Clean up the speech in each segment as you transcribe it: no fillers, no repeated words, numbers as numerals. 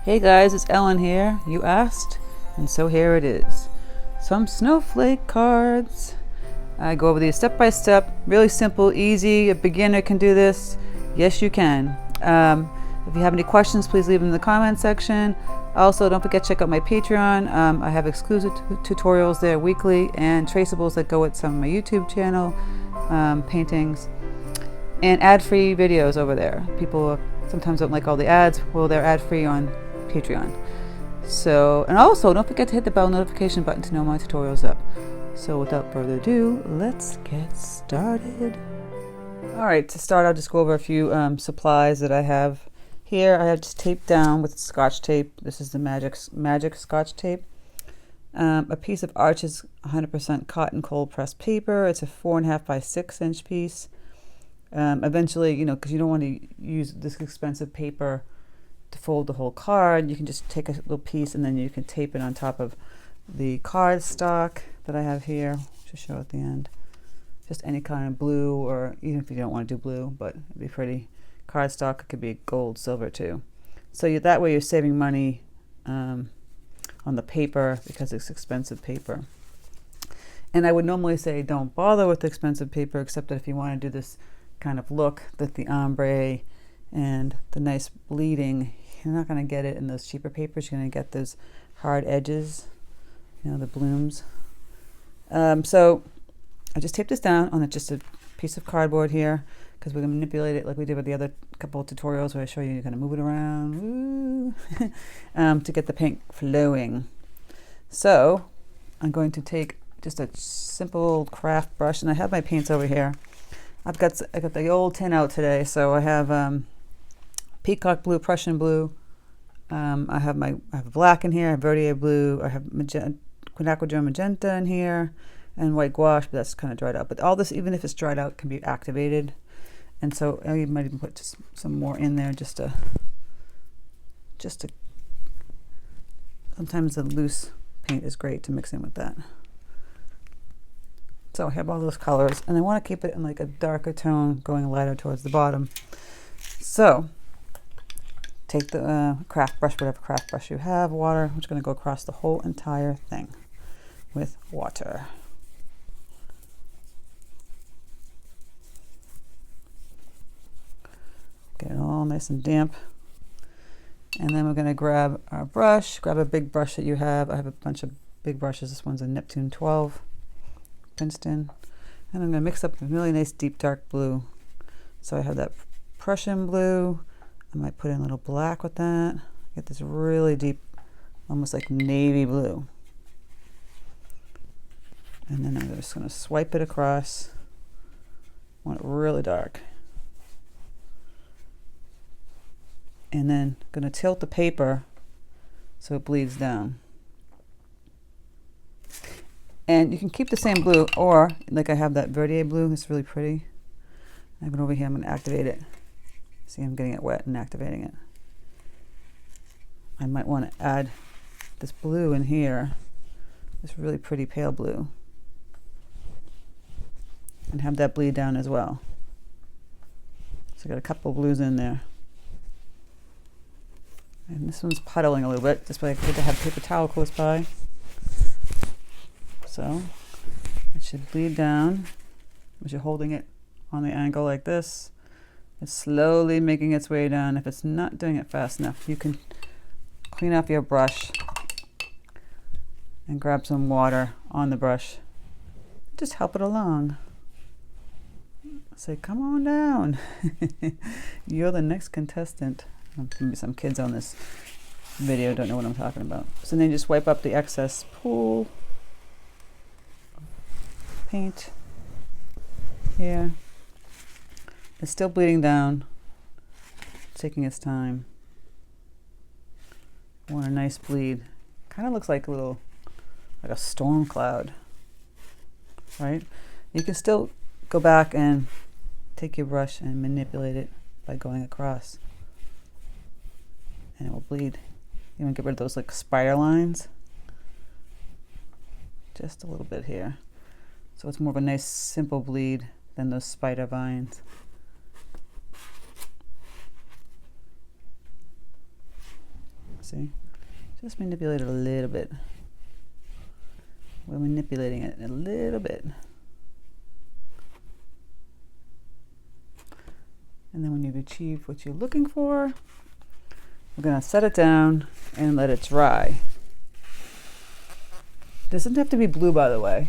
Hey guys, it's Ellen here. You asked, and so here it is. Some snowflake cards. I go over these step by step, really simple, easy. A beginner can do this. Yes, you can. If you have any questions, please leave them in the comment section. Also, don't forget to check out my Patreon. I have exclusive tutorials there weekly and traceables that go with some of my YouTube channel, paintings, and ad-free videos over there. People sometimes don't like all the ads. Well, they're ad-free on Patreon. So, and also don't forget to hit the bell notification button to know my tutorials up. So without further ado, let's get started. All right, to start, I'll just go over a few supplies that I have here. I have just taped down with Scotch tape. This is the magic Scotch tape. A piece of Arches 100% cotton cold pressed paper. It's a 4.5 by 6 inch piece. Eventually, you know, because you don't want to use this expensive paper to fold the whole card, you can just take a little piece and then you can tape it on top of the card stock that I have here, which I'll show at the end. Just any kind of blue, or even if you don't want to do blue, but it'd be pretty. Cardstock, it could be gold, silver too. So that way you're saving money on the paper because it's expensive paper. And I would normally say don't bother with expensive paper, except that if you want to do this kind of look with the ombre and the nice bleeding, you're not going to get it in those cheaper papers. You're going to get those hard edges, you know, the blooms. So I just taped this down on just a piece of cardboard here, because we're going to manipulate it like we did with the other couple of tutorials where I show you you're going to move it around to get the paint flowing. So I'm going to take just a simple craft brush, and I have my paints over here. I got the old tin out today, so I have peacock blue, Prussian blue. I have black in here. I have verditer blue. I have quinachradone magenta in here, and white gouache, but that's kind of dried out. But all this, even if it's dried out, can be activated. And so I might even put just some more in there, just to. Sometimes the loose paint is great to mix in with that. So I have all those colors, and I want to keep it in like a darker tone, going lighter towards the bottom. So take the craft brush, whatever craft brush you have, water. I'm just going to go across the whole entire thing with water. Get it all nice and damp. And then we're going to grab our brush, grab a big brush that you have. I have a bunch of big brushes. This one's a Neptune 12. Princeton, and I'm going to mix up a really nice deep dark blue. So I have that Prussian blue. I might put in a little black with that. Get this really deep, almost like navy blue. And then I'm just going to swipe it across. I want it really dark. And then going to tilt the paper so it bleeds down. And you can keep the same blue, or like I have that verditer blue, it's really pretty. I have it over here, I'm going to activate it. See, I'm getting it wet and activating it. I might want to add this blue in here, this really pretty pale blue, and have that bleed down as well. So I got a couple blues in there. And this one's puddling a little bit, this way I get to have a paper towel close by. So it should bleed down as you're holding it on the angle like this. It's slowly making its way down. If it's not doing it fast enough, you can clean off your brush and grab some water on the brush. Just help it along. Say, come on down. You're the next contestant. Maybe some kids on this video don't know what I'm talking about. So then you just wipe up the excess pool. Paint here. It's still bleeding down. It's taking its time. I want a nice bleed. Kind of looks like a storm cloud, right? You can still go back and take your brush and manipulate it by going across, and it will bleed. You want to get rid of those like spider lines. Just a little bit here. So it's more of a nice simple bleed than those spider vines. see? Just manipulate it a little bit. We're manipulating it a little bit. And then when you've achieved what you're looking for, we're going to set it down and let it dry. Doesn't have to be blue, by the way.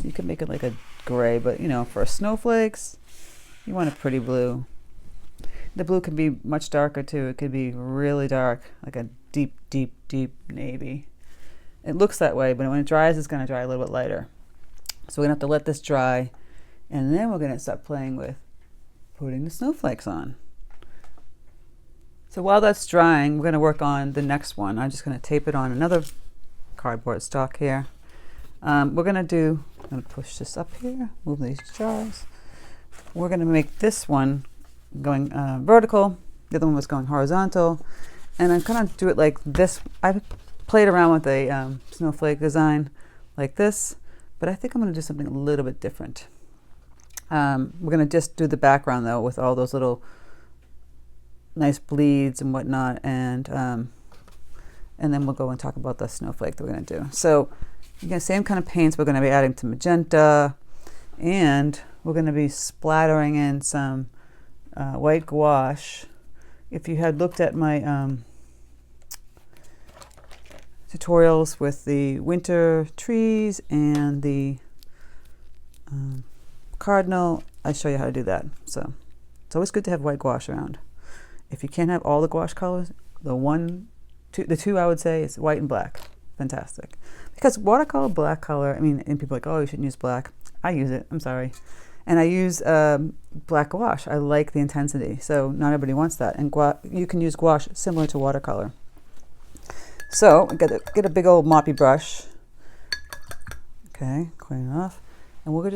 You can make it like a gray, but you know, for snowflakes, you want a pretty blue. The blue can be much darker too. It could be really dark, like a deep, deep, deep navy. It looks that way, but when it dries, it's going to dry a little bit lighter. So we're going to have to let this dry, and then we're going to start playing with putting the snowflakes on. So while that's drying, we're going to work on the next one. I'm just going to tape it on another cardboard stock here. I'm going to push this up here, move these jars. We're going to make this one going vertical. The other one was going horizontal. And I'm going to do it like this. I played around with a snowflake design like this, but I think I'm going to do something a little bit different. We're going to just do the background though with all those little nice bleeds and whatnot, and then we'll go and talk about the snowflake that we're going to do. So again, same kind of paints. We're going to be adding to magenta, and we're going to be splattering in some white gouache. If you had looked at my tutorials with the winter trees and the cardinal, I show you how to do that. So it's always good to have white gouache around. If you can't have all the gouache colors, the two I would say is white and black. Fantastic. Because watercolor, black color, I mean, and people are like, oh, you shouldn't use black. I use it, I'm sorry. And I use black gouache. I like the intensity. So not everybody wants that. And you can use gouache similar to watercolor. So get a big old moppy brush. Okay, clean it off. And we're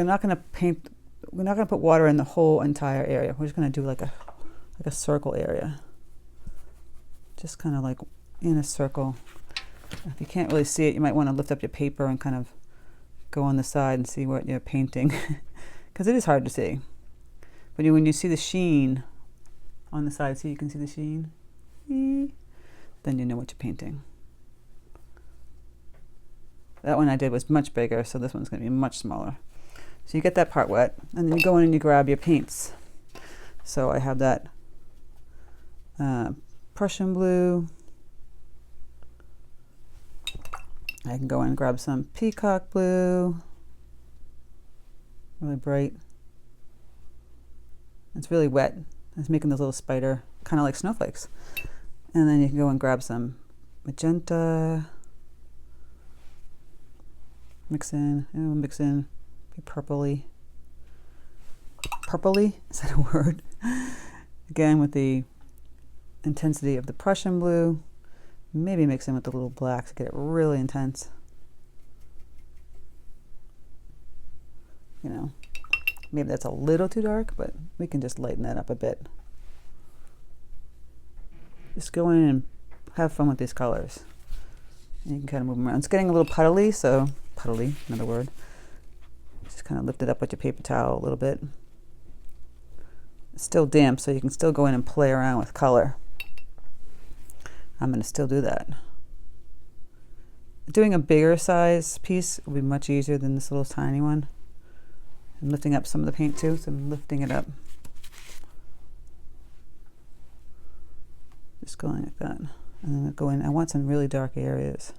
not gonna put water in the whole entire area. We're just gonna do like a circle area. Just kind of like in a circle. If you can't really see it, you might want to lift up your paper and kind of go on the side and see what you're painting, because it is hard to see. But when you see the sheen on the side, see, you can see the sheen, then you know what you're painting. That one I did was much bigger, so this one's going to be much smaller. So you get that part wet, and then you go in and you grab your paints. So I have that Prussian blue. I can go in and grab some peacock blue, really bright. It's really wet. It's making this little spider, kind of like snowflakes. And then you can go and grab some magenta. Mix in, be purpley. Purpley, is that a word? Again, with the intensity of the Prussian blue. Maybe mix in with the little black to get it really intense. You know, maybe that's a little too dark, but we can just lighten that up a bit. Just go in and have fun with these colors. And you can kind of move them around. It's getting a little puddly, so puddly, another word. Just kind of lift it up with your paper towel a little bit. It's still damp, so you can still go in and play around with color. I'm going to still do that. Doing a bigger size piece will be much easier than this little tiny one. I'm lifting up some of the paint too, so I'm lifting it up. Just going like that. And then go in, I want some really dark areas.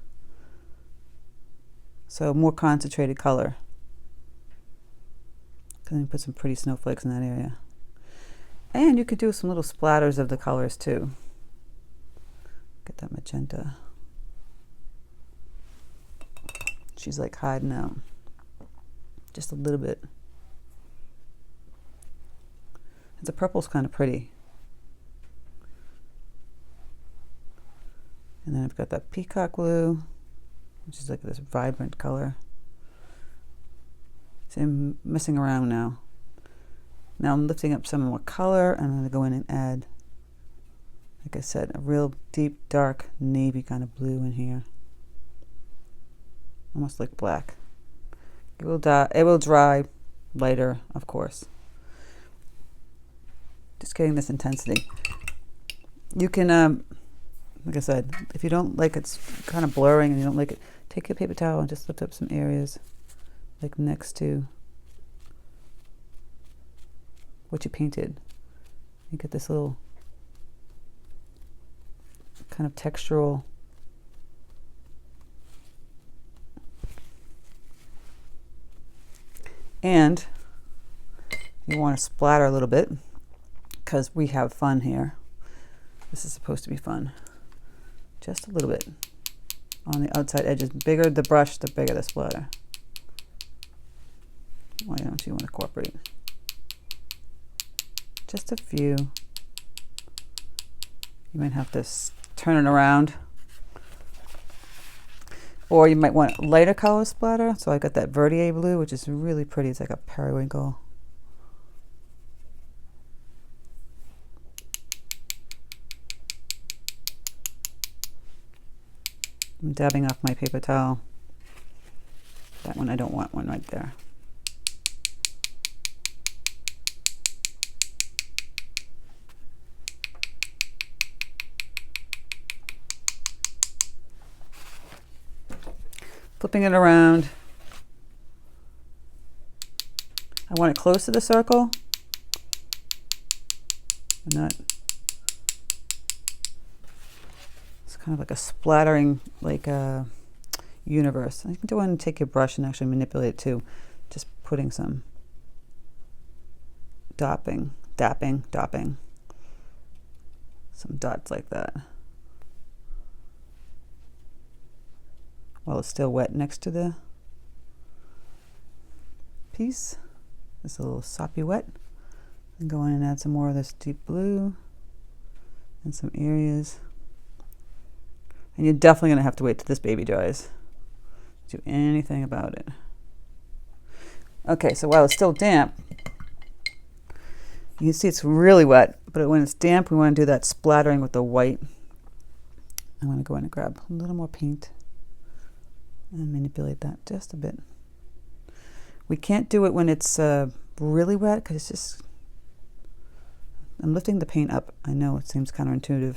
So more concentrated color. Then put some pretty snowflakes in that area. And you could do some little splatters of the colors too. Get that magenta. She's like hiding out. Just a little bit. The purple's kind of pretty. And then I've got that peacock blue, which is like this vibrant color. So I'm messing around now. Now I'm lifting up some more color, and I'm going to go in and add, like I said, a real deep, dark navy kind of blue in here. Almost like black. It will dry lighter, of course. Just getting this intensity. You can like I said, if you don't like it's kind of blurring and you don't like it, take your paper towel and just lift up some areas like next to what you painted. You get this little kind of textural and you want to splatter a little bit because we have fun here. This is supposed to be fun. Just a little bit on the outside edges. The bigger the brush, the bigger the splatter. Why don't you want to cooperate? Just a few. You might have to turn it around. Or you might want lighter color splatter. So I got that verditer blue, which is really pretty. It's like a periwinkle. I'm dabbing off my paper towel. That one, I don't want one right there. Flipping it around. I want it close to the circle. Not. It's kind of like a splattering, like a universe. You can go in and take your brush and actually manipulate it too. Just putting some dapping. Some dots like that. While it's still wet next to the piece. It's a little soppy wet. And go in and add some more of this deep blue and some areas. And you're definitely going to have to wait till this baby dries. Do anything about it. Okay, so while it's still damp, you can see it's really wet, but when it's damp, we want to do that splattering with the white. I'm going to go in and grab a little more paint and manipulate that just a bit. We can't do it when it's really wet because it's just, I'm lifting the paint up. I know it seems counterintuitive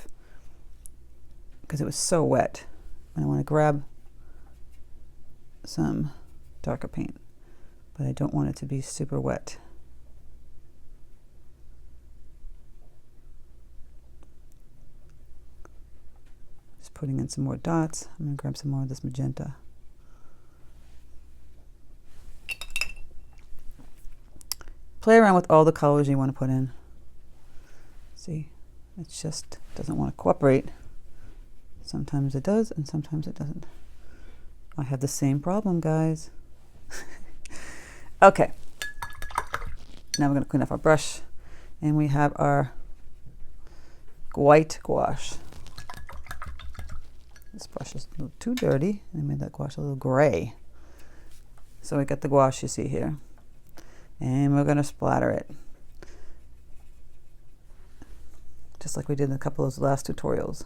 because it was so wet. And I want to grab some darker paint, but I don't want it to be super wet. Just putting in some more dots. I'm going to grab some more of this magenta. Play around with all the colors you want to put in. See, it just doesn't want to cooperate. Sometimes it does, and sometimes it doesn't. I have the same problem, guys. Okay. Now we're going to clean off our brush, and we have our white gouache. This brush is a little too dirty. I made that gouache a little gray. So we got the gouache you see here. And we're going to splatter it. Just like we did in a couple of those last tutorials.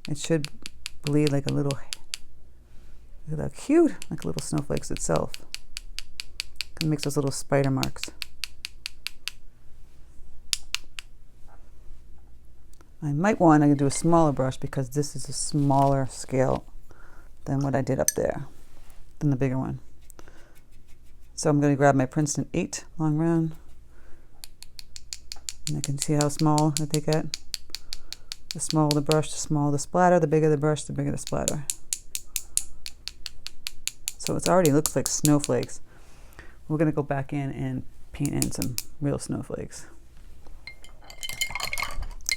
It should bleed like a little, look at that, cute, like little snowflakes itself. It makes those little spider marks. I might want to do a smaller brush because this is a smaller scale than what I did up there, than the bigger one. So I'm going to grab my Princeton 8 long round, and I can see how small that they get. The smaller the brush, the smaller the splatter. The bigger the brush, the bigger the splatter. So it already looks like snowflakes. We're going to go back in and paint in some real snowflakes.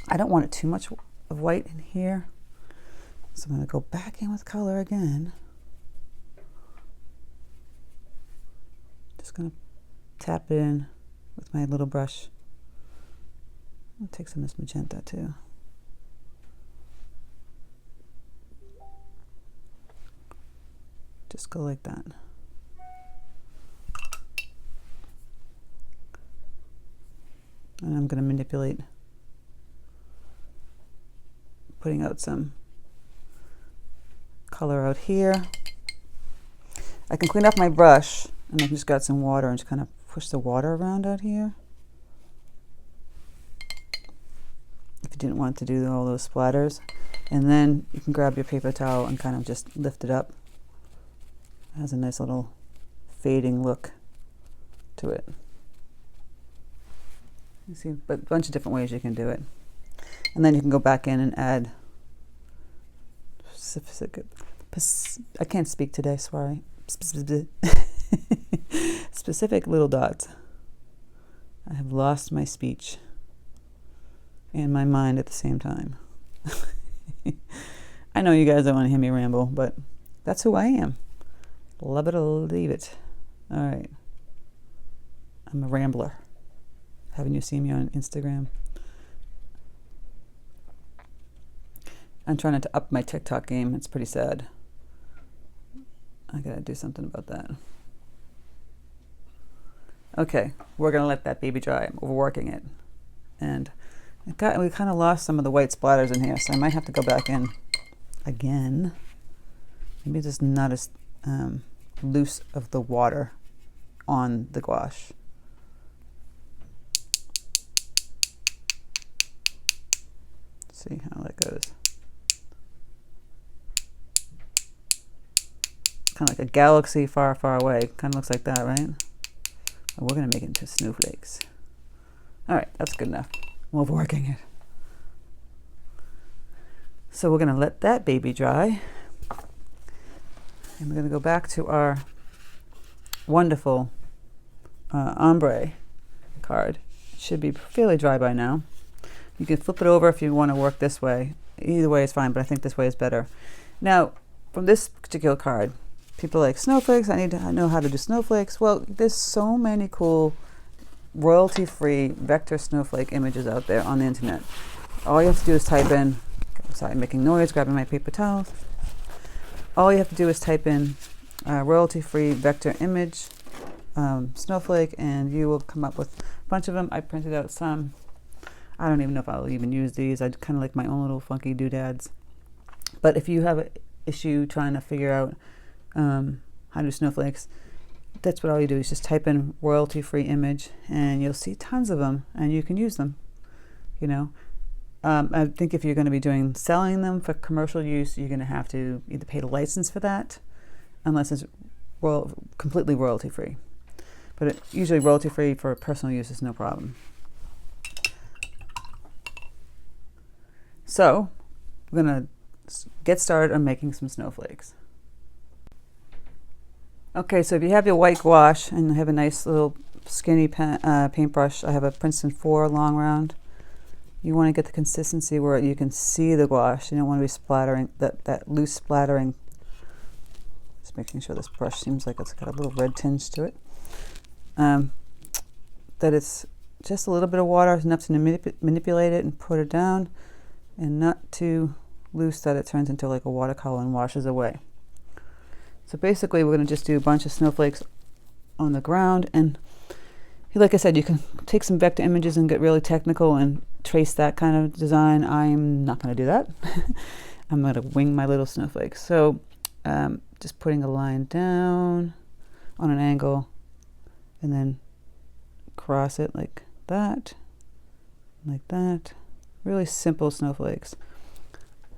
I don't want it too much of white in here, so I'm going to go back in with color again. Just going to tap it in with my little brush. I'll take some of this magenta too. Just go like that. And I'm going to manipulate, putting out some color out here. I can clean off my brush, and I just got some water and just kind of push the water around out here. if you didn't want to do all those splatters. And then you can grab your paper towel and kind of just lift it up. It has a nice little fading look to it. You see, but a bunch of different ways you can do it. And then you can go back in and add I can't speak today, sorry. Specific little dots. I have lost my speech and my mind at the same time. I know you guys don't want to hear me ramble, but that's who I am. Love it or leave it. All right. I'm a rambler. Haven't you seen me on Instagram? I'm trying to up my TikTok game. It's pretty sad. I gotta do something about that. Okay, we're gonna let that baby dry. I'm overworking it. And we kind of lost some of the white splatters in here, so I might have to go back in again. Maybe it's just not as loose of the water on the gouache. See how that goes. Kind of like a galaxy far, far away. Kind of looks like that, right? Oh, we're going to make it into snowflakes. All right, that's good enough. I'm overworking it. So we're going to let that baby dry. And we're going to go back to our wonderful ombre card. It should be fairly dry by now. You can flip it over if you want to work this way. Either way is fine, but I think this way is better. Now, from this particular card, people are like, snowflakes, I know how to do snowflakes. Well, there's so many cool royalty-free vector snowflake images out there on the internet. All you have to do is type in, sorry, I'm making noise, grabbing my paper towels. All you have to do is type in royalty-free vector image snowflake, and you will come up with a bunch of them. I printed out some. I don't even know if I'll even use these. I kind of like my own little funky doodads. But if you have an issue trying to figure out how to do snowflakes, that's what all you do is just type in royalty-free image, and you'll see tons of them, and you can use them. You know, I think if you're going to be selling them for commercial use, you're going to have to either pay the license for that, unless it's completely royalty-free. But usually royalty-free for personal use is no problem. So we're going to get started on making some snowflakes. Okay, so if you have your white gouache and you have a nice little skinny paintbrush, I have a Princeton 4 long round. You want to get the consistency where you can see the gouache. You don't want to be splattering, that loose splattering. Just making sure this brush seems like it's got a little red tinge to it. That it's just a little bit of water enough to manipulate it and put it down, and not too loose that it turns into like a watercolor and washes away. So basically we're going to just do a bunch of snowflakes on the ground, and like I said, you can take some vector images and get really technical and trace that kind of design. I'm not going to do that. I'm going to wing my little snowflakes. So just putting a line down on an angle and then cross it like that, like that. Really simple snowflakes.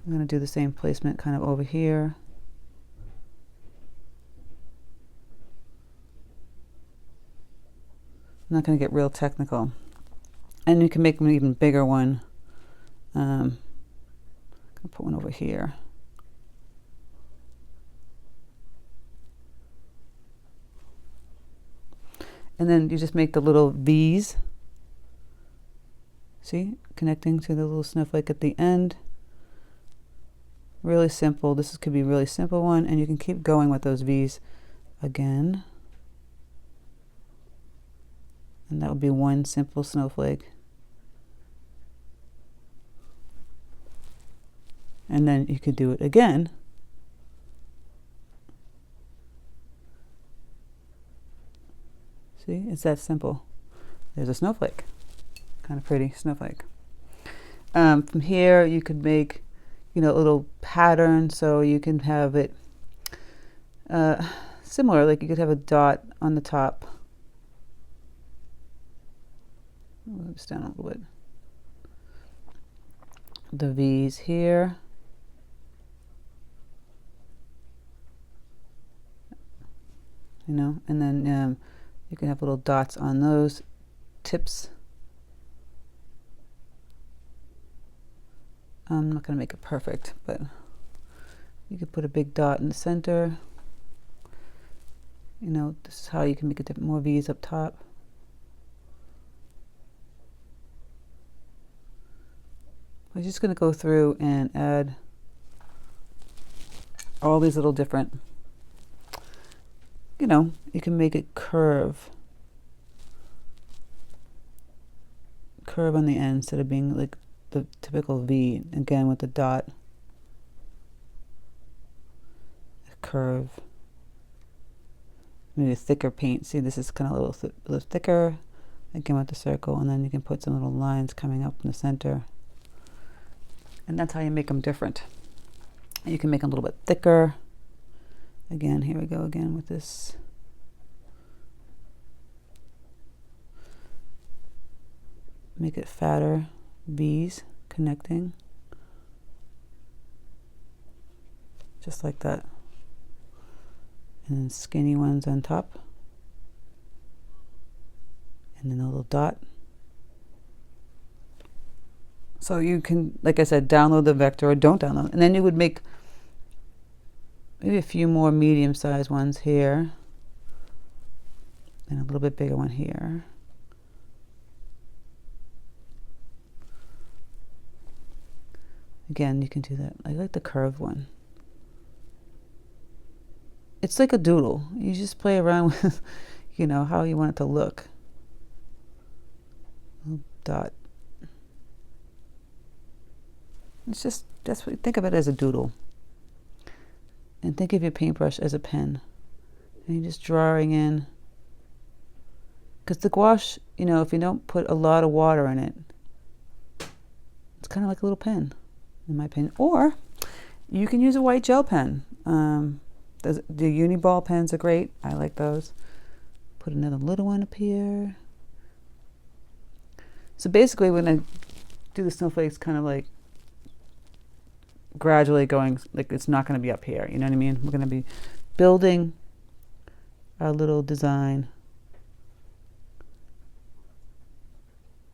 I'm going to do the same placement kind of over here. I'm not going to get real technical. And you can make an even bigger one. I'm going to put one over here. And then you just make the little V's. See, connecting to the little snowflake at the end. Really simple. This could be a really simple one, and you can keep going with those V's again. And that would be one simple snowflake. And then you could do it again. See, it's that simple. There's a snowflake. Kind of pretty snowflake. From here you could make, a little pattern, so you can have it similar, like you could have a dot on the top. Move this down a little bit. the V's here. You know, and then you can have little dots on those tips. I'm not going to make it perfect, but you could put a big dot in the center. You know, this is how you can make a more V's up top. I'm just going to go through and add all these little different, you know, you can make it curve on the end instead of being like the typical V, again with the dot, a curve, maybe a thicker paint. See, this is kind of a little thicker, again with the circle, and then you can put some little lines coming up in the center, and that's how you make them different. You can make them a little bit thicker. Again, here we go again with this. Make it fatter, V's connecting. Just like that. And then skinny ones on top. And then a little dot. So you can, like I said, download the vector or don't download it. And then you would make maybe a few more medium-sized ones here. And a little bit bigger one here. Again, you can do that. I like the curved one. It's like a doodle. You just play around with, you know, how you want it to look. Little dot. It's just, that's what, think of it as a doodle. And think of your paintbrush as a pen. And you're just drawing in. Because the gouache, you know, if you don't put a lot of water in it, it's kind of like a little pen, in my opinion. Or you can use a white gel pen. The Uniball pens are great. I like those. Put another little one up here. So basically, when I do the snowflakes, kind of like gradually going, like it's not going to be up here. You know what I mean? We're going to be building our little design.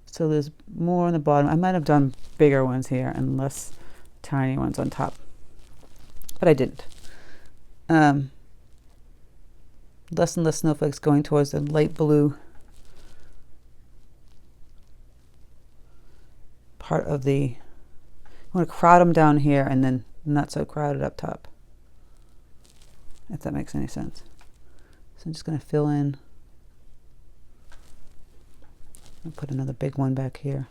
So there's more on the bottom. I might have done bigger ones here and less tiny ones on top, but I didn't. Less and less snowflakes going towards the light blue part of the, I want to crowd them down here and then not so crowded up top, if that makes any sense. So I'm just going to fill in. I'll put another big one back here.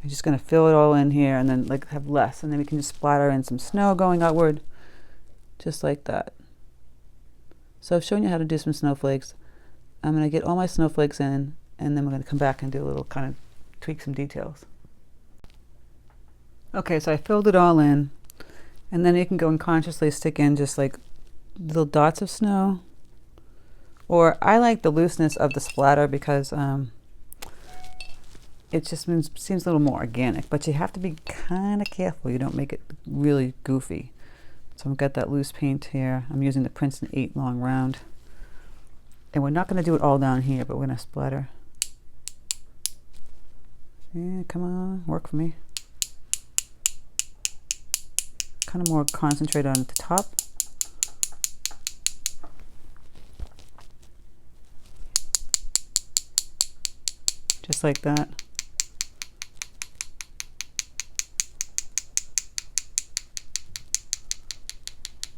I'm just going to fill it all in here and then like have less, and then we can just splatter in some snow going outward, just like that. So I've shown you how to do some snowflakes. I'm going to get all my snowflakes in, and then we're going to come back and do a little kind of tweak some details. Okay, so I filled it all in, and then you can go and consciously stick in just like little dots of snow. Or I like the looseness of the splatter because it just seems a little more organic, but you have to be kind of careful you don't make it really goofy. So I've got that loose paint here. I'm using the Princeton 8 long round. And we're not going to do it all down here, but we're going to splatter. Yeah, come on, work for me. Kind of more concentrate on at the top. Just like that.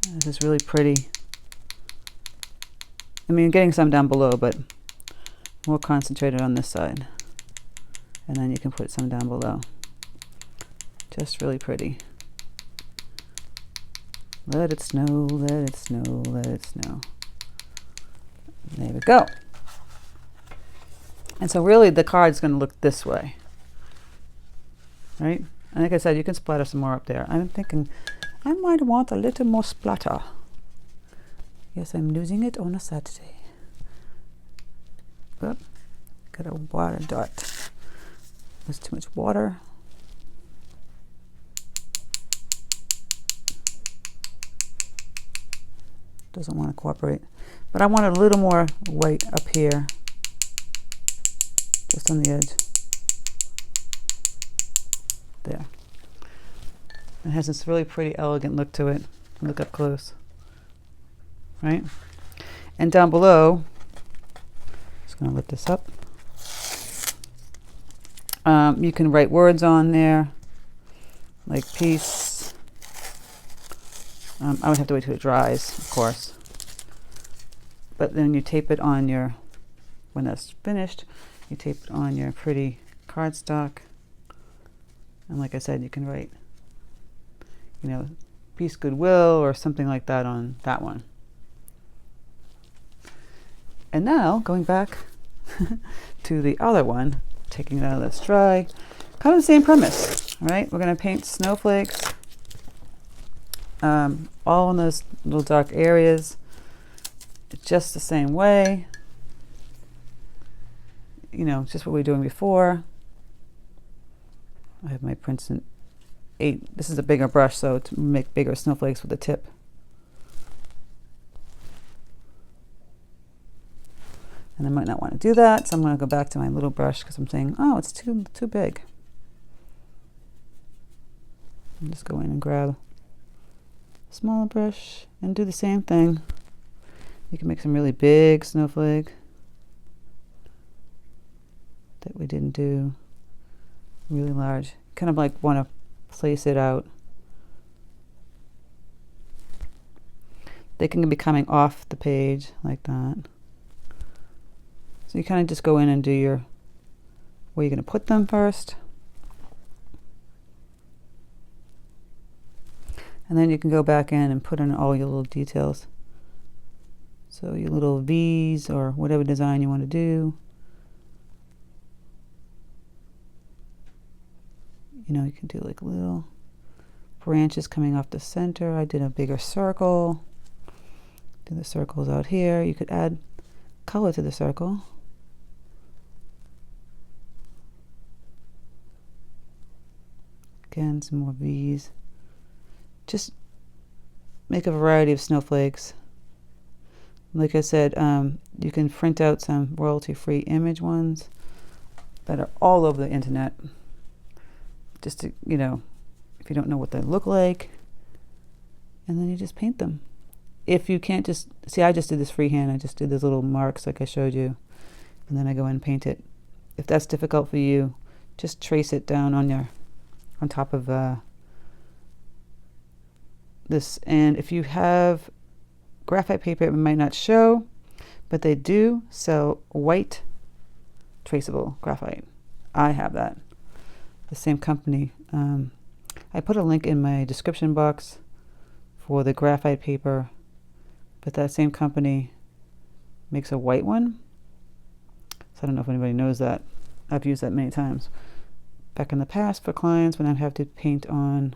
This is really pretty. I mean, getting some down below, but more concentrated on this side. And then you can put some down below. Just really pretty. Let it snow, let it snow, let it snow. There we go. And so really the card's going to look this way, right? And like I said, you can splatter some more up there. I'm thinking I might want a little more splatter. Yes, I'm losing it on a Saturday. But Got a water dot. There's too much water. Doesn't want to cooperate. But I want a little more white up here, just on the edge. There. It has this really pretty, elegant look to it. Look up close. Right? And down below, just going to lift this up. You can write words on there, like peace. I would have to wait till it dries, of course. But then you tape it on your, when that's finished, you tape it on your pretty cardstock. And like I said, you can write, you know, peace, goodwill, or something like that on that one. And now, going back to the other one, taking it out of this dry, kind of the same premise, right? We're going to paint snowflakes, all in those little dark areas. It's just the same way, you know, just what we were doing before. I have my Princeton 8. This is a bigger brush, so to make bigger snowflakes with the tip. And I might not want to do that, so I'm going to go back to my little brush because I'm saying, oh, it's too big. And just go in and grab a smaller brush and do the same thing. You can make some really big snowflake that we didn't do. Really large. Kind of like want to place it out. They can be coming off the page like that. So you kind of just go in and do your, where you're going to put them first. And then you can go back in and put in all your little details. So your little V's or whatever design you want to do. You know, you can do like little branches coming off the center. I did a bigger circle. Do the circles out here. You could add color to the circle. Again, some more V's. Just make a variety of snowflakes. Like I said, you can print out some royalty-free image ones that are all over the internet. Just to, you know, if you don't know what they look like, and then you just paint them. If you can't just, see, I just did this freehand. I just did those little marks like I showed you, and then I go in and paint it. If that's difficult for you, just trace it down on your, on top of this. And if you have graphite paper, it might not show, but they do sell white traceable graphite. I have that. The same company. I put a link in my description box for the graphite paper, but that same company makes a white one. So I don't know if anybody knows that. I've used that many times back in the past for clients when I'd have to paint on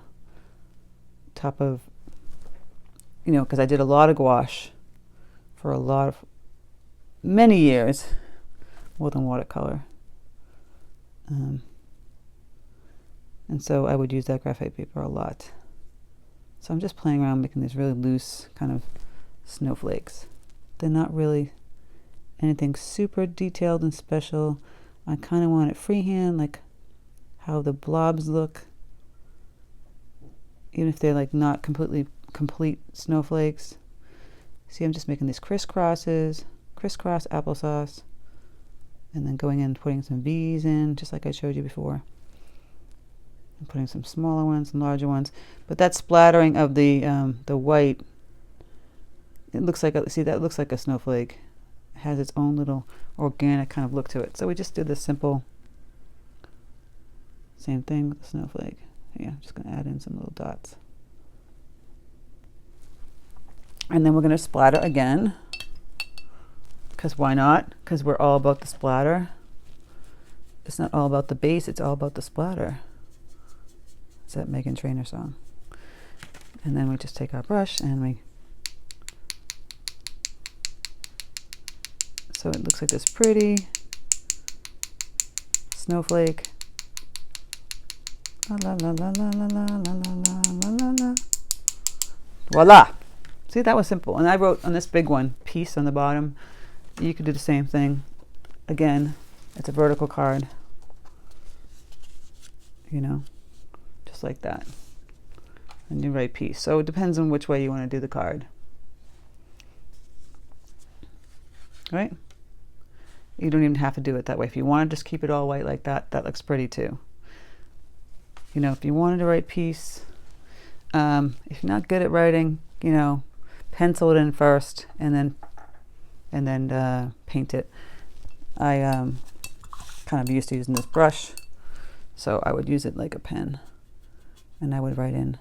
top of, you know, because I did a lot of gouache for a lot of, many years, more than watercolor. And so I would use that graphite paper a lot. So I'm just playing around making these really loose kind of snowflakes. They're not really anything super detailed and special. I kind of want it freehand, like how the blobs look. Even if they're like not completely complete snowflakes. See, I'm just making these crisscrosses, crisscross applesauce, and then going in and putting some V's in, just like I showed you before. And putting some smaller ones and larger ones. But that splattering of the white, it looks like, see, that looks like a snowflake. It has its own little organic kind of look to it. So we just did this simple, same thing with the snowflake. Yeah, I'm just going to add in some little dots. And then we're going to splatter again. Because why not? Because we're all about the splatter. It's not all about the base, it's all about the splatter. It's that Meghan Trainor song. And then we just take our brush and we, so it looks like this pretty snowflake. La la la la la la la la la la la. Voila! See, that was simple. And I wrote on this big one, peace on the bottom. You could do the same thing. Again, it's a vertical card. You know, just like that. And you write peace. So it depends on which way you want to do the card. Right? You don't even have to do it that way. If you want to just keep it all white like that, that looks pretty too. You know, if you wanted to write peace, if you're not good at writing, you know, pencil it in first and then paint it. I kind of used to using this brush, so I would use it like a pen, and I would write in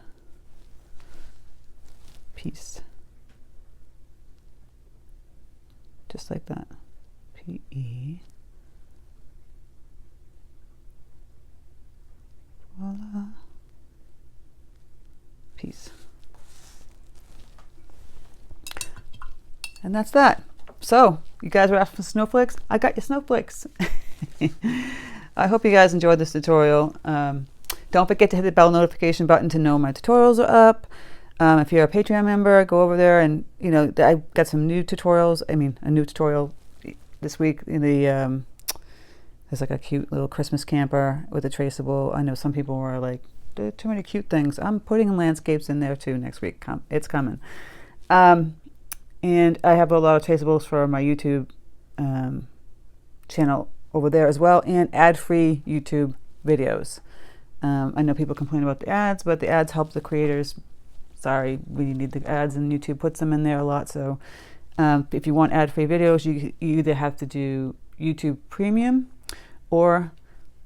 peace, just like that. P-E. Voila. Peace. And that's that. So, you guys were after snowflakes? I got your snowflakes. I hope you guys enjoyed this tutorial. Don't forget to hit the bell notification button to know my tutorials are up. If you're a Patreon member, go over there and, you know, I got some new tutorials. I mean, a new tutorial this week in the, there's like a cute little Christmas camper with a traceable. I know some people were like, there are too many cute things. I'm putting landscapes in there too next week. It's coming. And I have a lot of traceables for my YouTube channel over there as well, and ad-free YouTube videos. I know people complain about the ads, but the ads help the creators. Sorry, we need the ads, and YouTube puts them in there a lot. So if you want ad-free videos, you either have to do YouTube Premium, or,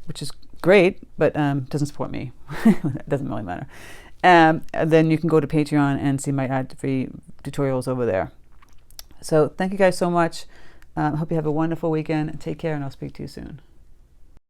which is great, but doesn't support me. It doesn't really matter. And then you can go to Patreon and see my ad-free tutorials over there. So thank you guys so much. I hope you have a wonderful weekend. Take care, and I'll speak to you soon.